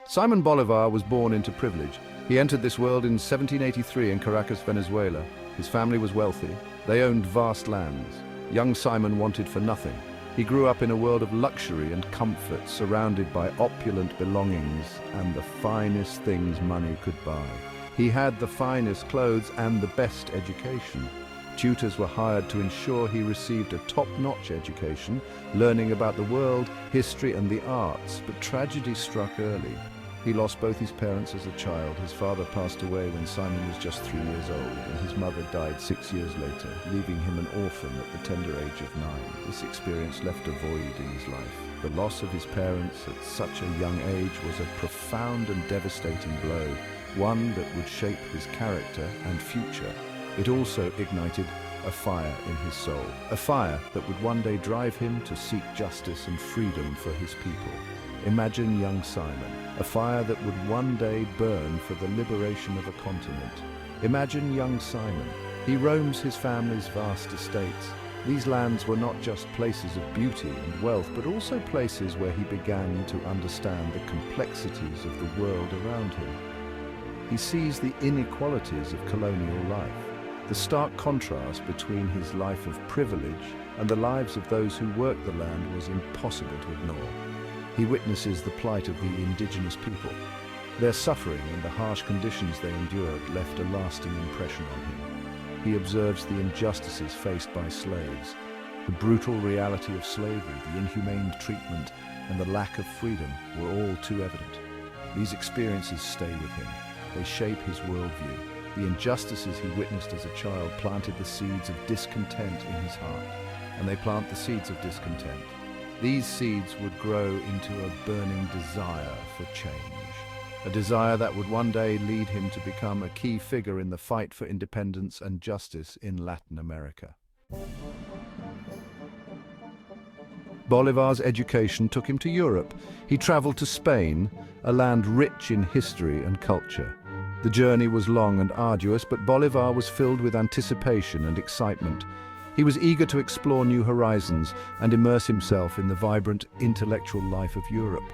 Simón Bolívar was born into privilege. He entered this world in 1783 in Caracas, Venezuela. His family was wealthy. They owned vast lands. Young Simón wanted for nothing. He grew up in a world of luxury and comfort, surrounded by opulent belongings and the finest things money could buy. He had the finest clothes and the best education. Tutors were hired to ensure he received a top-notch education, learning about the world, history and the arts, but tragedy struck early. He lost both his parents as a child. His father passed away when Simón was just 3 years old, and his mother died 6 years later, leaving him an orphan at the tender age of 9. This experience left a void in his life. The loss of his parents at such a young age was a profound and devastating blow, one that would shape his character and future. It also ignited a fire in his soul, a fire that would one day drive him to seek justice and freedom for his people. Imagine young Simón, a fire that would one day burn for the liberation of a continent. Imagine young Simón. He roams his family's vast estates. These lands were not just places of beauty and wealth, but also places where he began to understand the complexities of the world around him. He sees the inequalities of colonial life. The stark contrast between his life of privilege and the lives of those who worked the land was impossible to ignore. He witnesses the plight of the indigenous people. Their suffering and the harsh conditions they endured left a lasting impression on him. He observes the injustices faced by slaves. The brutal reality of slavery, the inhumane treatment, and the lack of freedom were all too evident. These experiences stay with him. They shape his worldview. The injustices he witnessed as a child planted the seeds of discontent in his heart, and they plant the seeds of discontent. These seeds would grow into a burning desire for change, a desire that would one day lead him to become a key figure in the fight for independence and justice in Latin America. Bolívar's education took him to Europe. He traveled to Spain, a land rich in history and culture. The journey was long and arduous, but Bolívar was filled with anticipation and excitement. He was eager to explore new horizons and immerse himself in the vibrant intellectual life of Europe.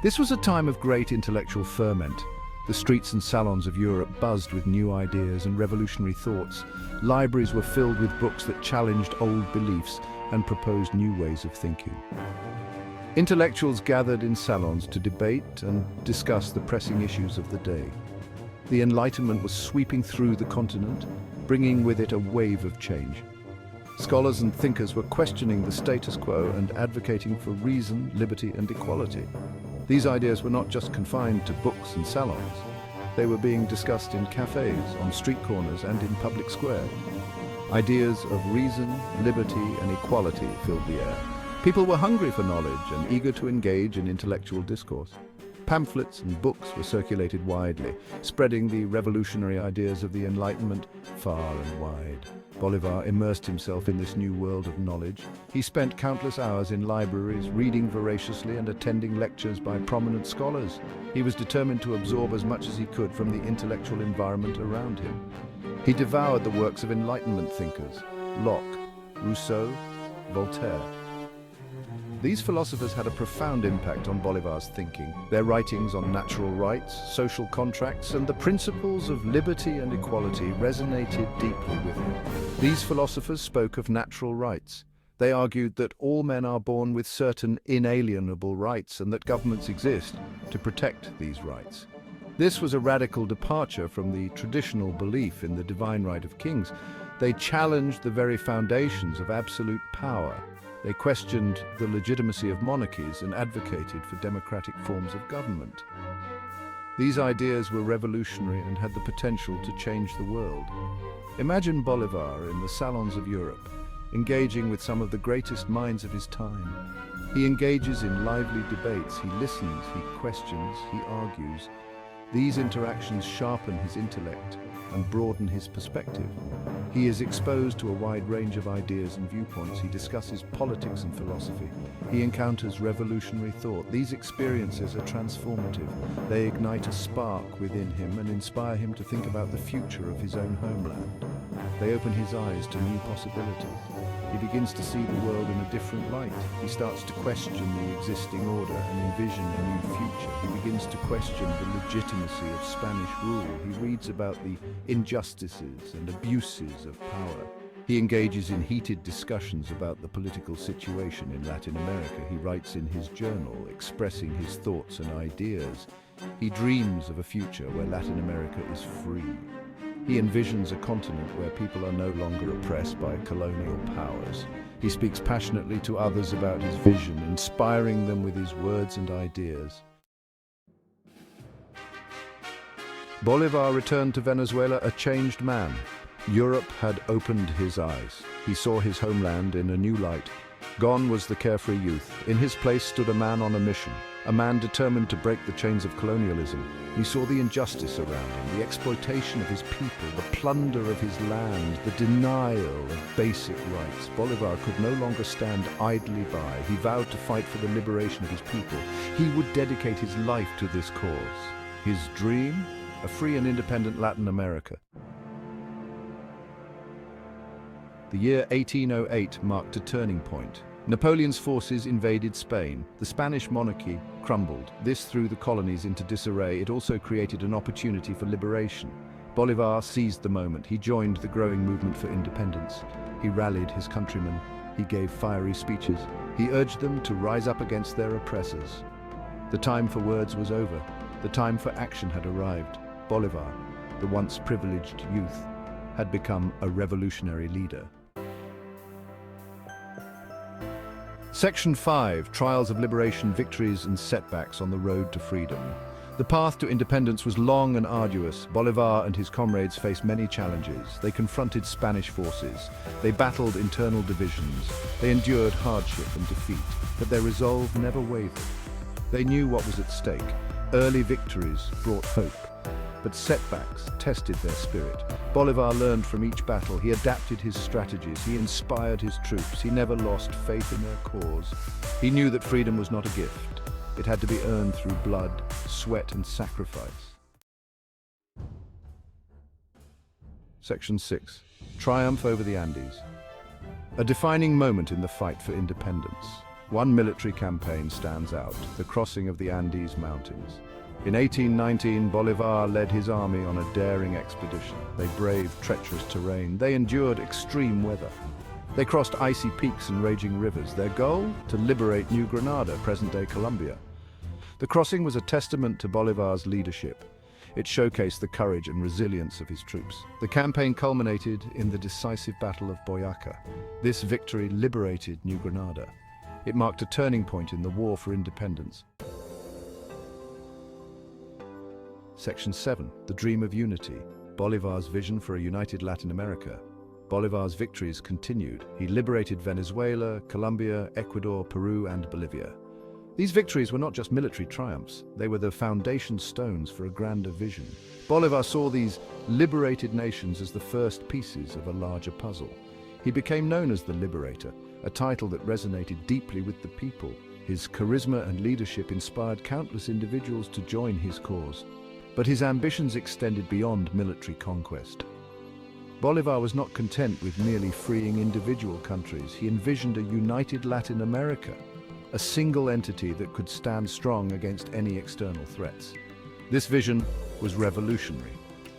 This was a time of great intellectual ferment. The streets and salons of Europe buzzed with new ideas and revolutionary thoughts. Libraries were filled with books that challenged old beliefs and proposed new ways of thinking. Intellectuals gathered in salons to debate and discuss the pressing issues of the day. The Enlightenment was sweeping through the continent, bringing with it a wave of change. Scholars and thinkers were questioning the status quo and advocating for reason, liberty, and equality. These ideas were not just confined to books and salons. They were being discussed in cafes, on street corners, and in public squares. Ideas of reason, liberty, and equality filled the air. People were hungry for knowledge and eager to engage in intellectual discourse. Pamphlets and books were circulated widely, spreading the revolutionary ideas of the Enlightenment far and wide. Bolívar immersed himself in this new world of knowledge. He spent countless hours in libraries, reading voraciously and attending lectures by prominent scholars. He was determined to absorb as much as he could from the intellectual environment around him. He devoured the works of Enlightenment thinkers, Locke, Rousseau, Voltaire. These philosophers had a profound impact on Bolívar's thinking. Their writings on natural rights, social contracts, and the principles of liberty and equality resonated deeply with him. These philosophers spoke of natural rights. They argued that all men are born with certain inalienable rights and that governments exist to protect these rights. This was a radical departure from the traditional belief in the divine right of kings. They challenged the very foundations of absolute power. They questioned the legitimacy of monarchies and advocated for democratic forms of government. These ideas were revolutionary and had the potential to change the world. Imagine Bolívar in the salons of Europe, engaging with some of the greatest minds of his time. He engages in lively debates, he listens, he questions, he argues. These interactions sharpen his intellect and broaden his perspective. He is exposed to a wide range of ideas and viewpoints. He discusses politics and philosophy. He encounters revolutionary thought. These experiences are transformative. They ignite a spark within him and inspire him to think about the future of his own homeland. They open his eyes to new possibilities. He begins to see the world in a different light. He starts to question the existing order and envision a new future. He begins to question the legitimacy of Spanish rule. He reads about the injustices and abuses of power. He engages in heated discussions about the political situation in Latin America. He writes in his journal, expressing his thoughts and ideas. He dreams of a future where Latin America is free. He envisions a continent where people are no longer oppressed by colonial powers. He speaks passionately to others about his vision, inspiring them with his words and ideas. Bolívar returned to Venezuela a changed man. Europe had opened his eyes. He saw his homeland in a new light. Gone was the carefree youth. In his place stood a man on a mission, a man determined to break the chains of colonialism. He saw the injustice around him, the exploitation of his people, the plunder of his land, the denial of basic rights. Bolívar could no longer stand idly by. He vowed to fight for the liberation of his people. He would dedicate his life to this cause. His dream? A free and independent Latin America. The year 1808 marked a turning point. Napoleon's forces invaded Spain. The Spanish monarchy crumbled. This threw the colonies into disarray. It also created an opportunity for liberation. Bolívar seized the moment. He joined the growing movement for independence. He rallied his countrymen. He gave fiery speeches. He urged them to rise up against their oppressors. The time for words was over. The time for action had arrived. Bolívar, the once privileged youth, had become a revolutionary leader. Section 5, Trials of Liberation, Victories and Setbacks on the Road to Freedom. The path to independence was long and arduous. Bolívar and his comrades faced many challenges. They confronted Spanish forces. They battled internal divisions. They endured hardship and defeat, but their resolve never wavered. They knew what was at stake. Early victories brought hope, but setbacks tested their spirit. Bolívar learned from each battle. He adapted his strategies. He inspired his troops. He never lost faith in their cause. He knew that freedom was not a gift. It had to be earned through blood, sweat, and sacrifice. Section 6. Triumph over the Andes. A defining moment in the fight for independence. One military campaign stands out, the crossing of the Andes Mountains. In 1819, Bolívar led his army on a daring expedition. They braved treacherous terrain. They endured extreme weather. They crossed icy peaks and raging rivers. Their goal? To liberate New Granada, present-day Colombia. The crossing was a testament to Bolívar's leadership. It showcased the courage and resilience of his troops. The campaign culminated in the decisive Battle of Boyacá. This victory liberated New Granada. It marked a turning point in the war for independence. Section 7. The Dream of Unity. Bolívar's vision for a united Latin America. Bolívar's victories continued. He liberated Venezuela, Colombia, Ecuador, Peru, and Bolivia. These victories were not just military triumphs. They were the foundation stones for a grander vision. Bolívar saw these liberated nations as the first pieces of a larger puzzle. He became known as the Liberator, a title that resonated deeply with the people. His charisma and leadership inspired countless individuals to join his cause. But his ambitions extended beyond military conquest. Bolívar was not content with merely freeing individual countries. He envisioned a united Latin America, a single entity that could stand strong against any external threats. This vision was revolutionary,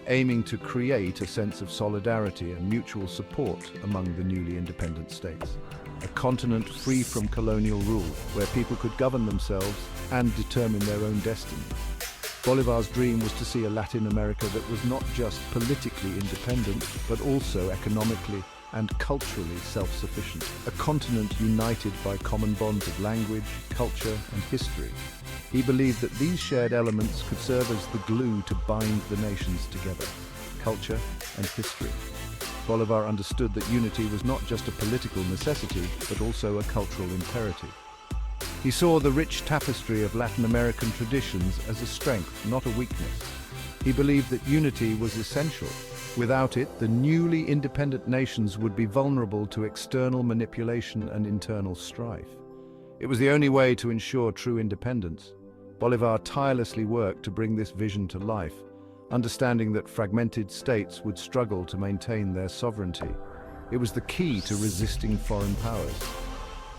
aiming to create a sense of solidarity and mutual support among the newly independent states. A continent free from colonial rule, where people could govern themselves and determine their own destiny. Bolívar's dream was to see a Latin America that was not just politically independent, but also economically and culturally self-sufficient. A continent united by common bonds of language, culture, and history. He believed that these shared elements could serve as the glue to bind the nations together, culture and history. Bolívar understood that unity was not just a political necessity, but also a cultural imperative. He saw the rich tapestry of Latin American traditions as a strength, not a weakness. He believed that unity was essential. Without it, the newly independent nations would be vulnerable to external manipulation and internal strife. It was the only way to ensure true independence. Bolívar tirelessly worked to bring this vision to life, understanding that fragmented states would struggle to maintain their sovereignty. It was the key to resisting foreign powers.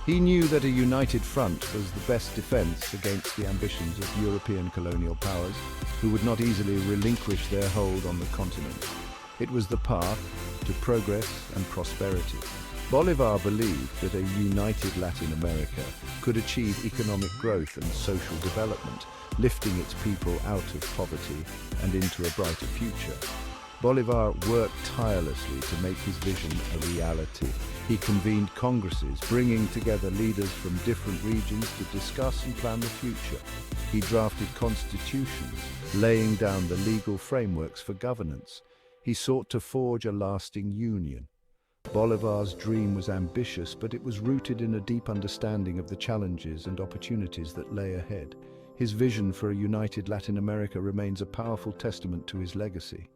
He knew that a united front was the best defense against the ambitions of European colonial powers, who would not easily relinquish their hold on the continent. It was the path to progress and prosperity. Bolivar believed that a united Latin America could achieve economic growth and social development, lifting its people out of poverty and into a brighter future. Bolivar worked tirelessly to make his vision a reality. He convened congresses, bringing together leaders from different regions to discuss and plan the future. He drafted constitutions, laying down the legal frameworks for governance. He sought to forge a lasting union. Bolivar's dream was ambitious, but it was rooted in a deep understanding of the challenges and opportunities that lay ahead. His vision for a united Latin America remains a powerful testament to his legacy.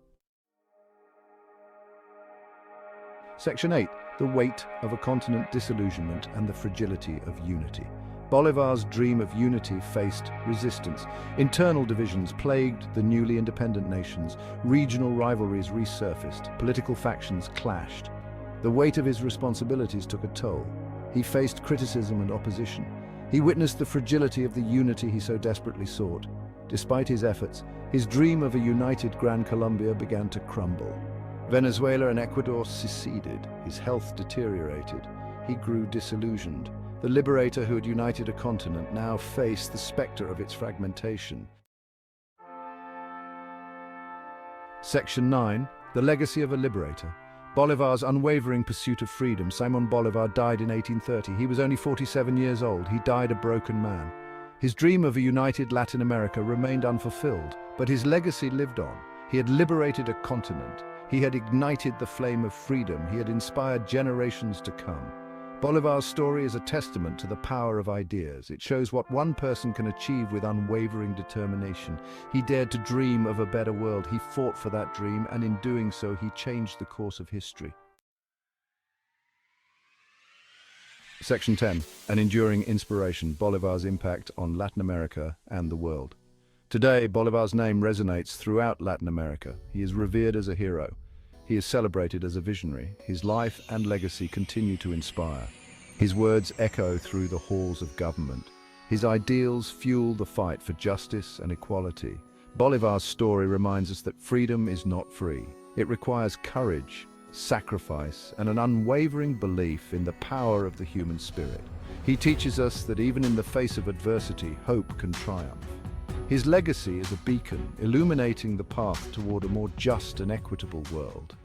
Section 8. The weight of a continent disillusionment and the fragility of unity. Bolivar's dream of unity faced resistance. Internal divisions plagued the newly independent nations. Regional rivalries resurfaced. Political factions clashed. The weight of his responsibilities took a toll. He faced criticism and opposition. He witnessed the fragility of the unity he so desperately sought. Despite his efforts, his dream of a united Gran Colombia began to crumble. Venezuela and Ecuador seceded. His health deteriorated. He grew disillusioned. The liberator who had united a continent now faced the specter of its fragmentation. Section 9. The legacy of a liberator. Bolivar's unwavering pursuit of freedom. Simón Bolívar died in 1830. He was only 47 years old. He died a broken man. His dream of a united Latin America remained unfulfilled, but his legacy lived on. He had liberated a continent. He had ignited the flame of freedom. He had inspired generations to come. Bolivar's story is a testament to the power of ideas. It shows what one person can achieve with unwavering determination. He dared to dream of a better world. He fought for that dream, and in doing so, he changed the course of history. Section 10. An enduring inspiration. Bolivar's impact on Latin America and the world. Today, Bolivar's name resonates throughout Latin America. He is revered as a hero. He is celebrated as a visionary. His life and legacy continue to inspire. His words echo through the halls of government. His ideals fuel the fight for justice and equality. Bolivar's story reminds us that freedom is not free. It requires courage, sacrifice, and an unwavering belief in the power of the human spirit. He teaches us that even in the face of adversity, hope can triumph. His legacy is a beacon, illuminating the path toward a more just and equitable world.